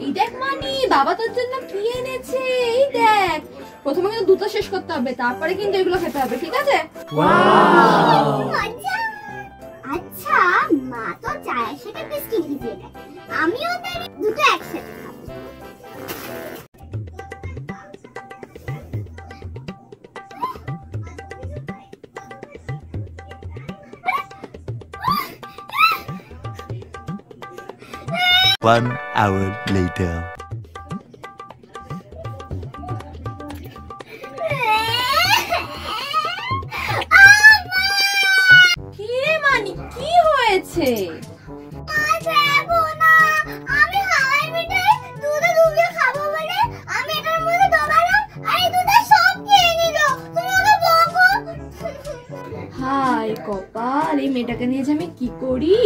এই দেখ মানি, বাবা তোর জন্য কি এনেছে, এই দেখ। প্রথমে কিন্তু দুটো শেষ করতে হবে, তারপরে কিন্তু এগুলো খেতে হবে, ঠিক আছে? আচ্ছা, মা তো চায়ের সাথে বিস্কিট ভিজিয়ে দেয়, আমিও তাই দুটো একসাথে খাবো। One hour later. কি রে মানি, কি হয়েছে? আমি হাওয়াই মিঠাই দুধে ডুবিয়ে খাবো বলে আমি এটার মধ্যে ডোবালাম, আর এই দুধটা সব খেয়ে নিল। তুমি ওকে বকো। হায় কপাল, এই মেয়েটাকে নিয়ে যে আমি কি করি।